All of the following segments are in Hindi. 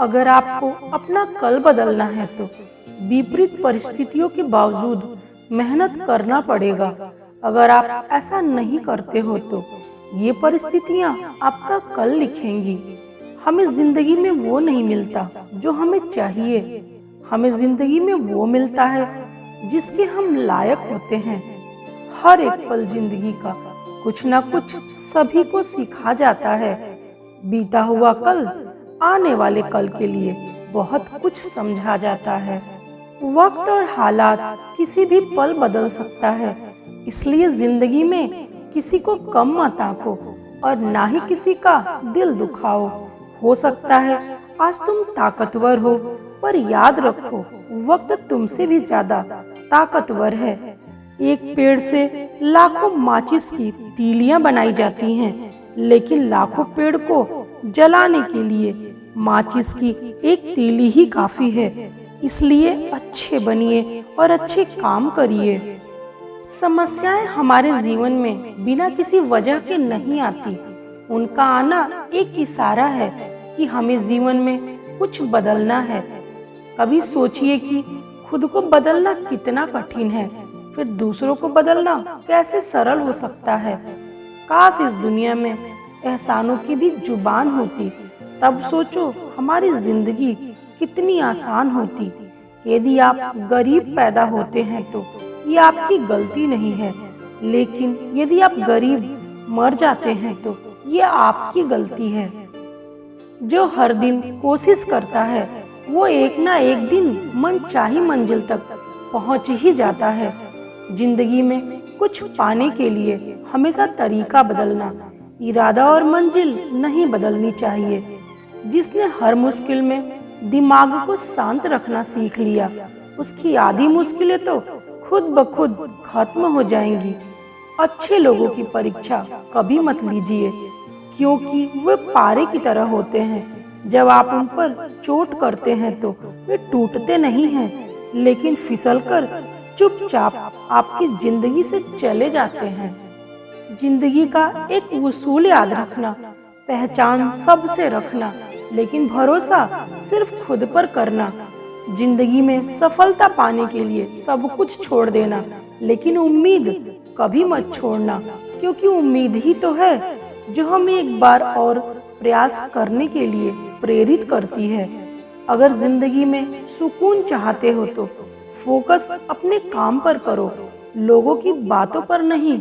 अगर आपको अपना कल बदलना है तो विपरीत परिस्थितियों के बावजूद मेहनत करना पड़ेगा। अगर आप ऐसा नहीं करते हो तो ये परिस्थितियां आपका कल लिखेंगी। हमें जिंदगी में वो नहीं मिलता जो हमें चाहिए, हमें जिंदगी में वो मिलता है जिसके हम लायक होते हैं। हर एक पल जिंदगी का कुछ ना कुछ सभी को सिखा जाता है। बीता हुआ कल आने वाले कल के लिए बहुत कुछ समझा जाता है। वक्त और हालात किसी भी पल बदल सकता है, इसलिए जिंदगी में किसी को कम मत आंको और ना ही किसी का दिल दुखाओ। हो सकता है आज तुम ताकतवर हो, पर याद रखो वक्त तुमसे भी ज्यादा ताकतवर है। एक पेड़ से लाखों माचिस की तीलियां बनाई जाती हैं, लेकिन लाखों पेड़ को जलाने के लिए माचिस की एक तीली ही काफी है। इसलिए अच्छे बनिए और अच्छे काम करिए। समस्याएं हमारे जीवन में बिना किसी वजह के नहीं आती। उनका आना एक इशारा है कि हमें जीवन में कुछ बदलना है। कभी सोचिए कि खुद को बदलना कितना कठिन है, फिर दूसरों को बदलना कैसे सरल हो सकता है। काश इस दुनिया में एहसानों की भी जुबान होती, तब सोचो हमारी जिंदगी कितनी आसान होती। यदि आप गरीब पैदा होते हैं तो ये आपकी गलती नहीं है, लेकिन यदि आप गरीब मर जाते हैं तो ये आपकी गलती है। जो हर दिन कोशिश करता है वो एक ना एक दिन मनचाही मंजिल तक पहुंच ही जाता है। जिंदगी में कुछ पाने के लिए हमेशा तरीका बदलना, इरादा और मंजिल नहीं बदलनी चाहिए। जिसने हर मुश्किल में दिमाग को शांत रखना सीख लिया, उसकी आधी मुश्किलें तो खुद ब खुद खत्म हो जाएंगी। अच्छे लोगों की परीक्षा कभी मत लीजिए, क्योंकि वे पारे की तरह होते हैं। जब आप उन पर चोट करते हैं तो वे टूटते नहीं हैं, लेकिन फिसलकर चुपचाप आपकी जिंदगी से चले जाते हैं। जिंदगी का एक उसूल याद रखना, पहचान सबसे रखना, लेकिन भरोसा सिर्फ खुद पर करना। जिंदगी में सफलता पाने के लिए सब कुछ छोड़ देना, लेकिन उम्मीद कभी मत छोड़ना, क्योंकि उम्मीद ही तो है जो हमें एक बार और प्रयास करने के लिए प्रेरित करती है। अगर जिंदगी में सुकून चाहते हो तो फोकस अपने काम पर करो, लोगों की बातों पर नहीं।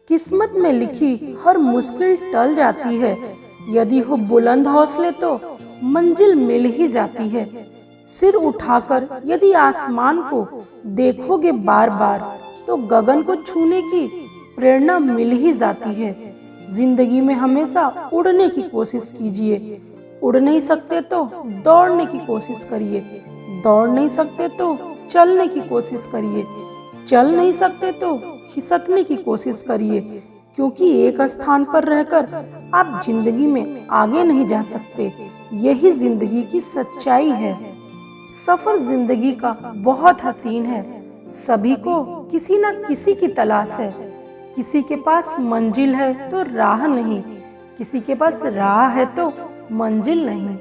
किस्मत में लिखी हर मुश्किल टल जाती है। यदि हो बुलंद हौसले तो मंजिल मिल ही जाती है। सिर उठाकर यदि आसमान को देखोगे बार बार तो गगन को छूने की प्रेरणा मिल ही जाती है। जिंदगी में हमेशा उड़ने की कोशिश कीजिए। उड़ नहीं सकते तो दौड़ने की कोशिश करिए। दौड़ नहीं सकते तो चलने की कोशिश करिए। चल नहीं सकते तो खिसकने की कोशिश करिए, क्योंकि एक स्थान पर रहकर आप जिंदगी में आगे नहीं जा सकते। यही जिंदगी की सच्चाई है। सफर जिंदगी का बहुत हसीन है। सभी को किसी न किसी की तलाश है। किसी के पास मंजिल है तो राह नहीं, किसी के पास राह है तो मंजिल नहीं।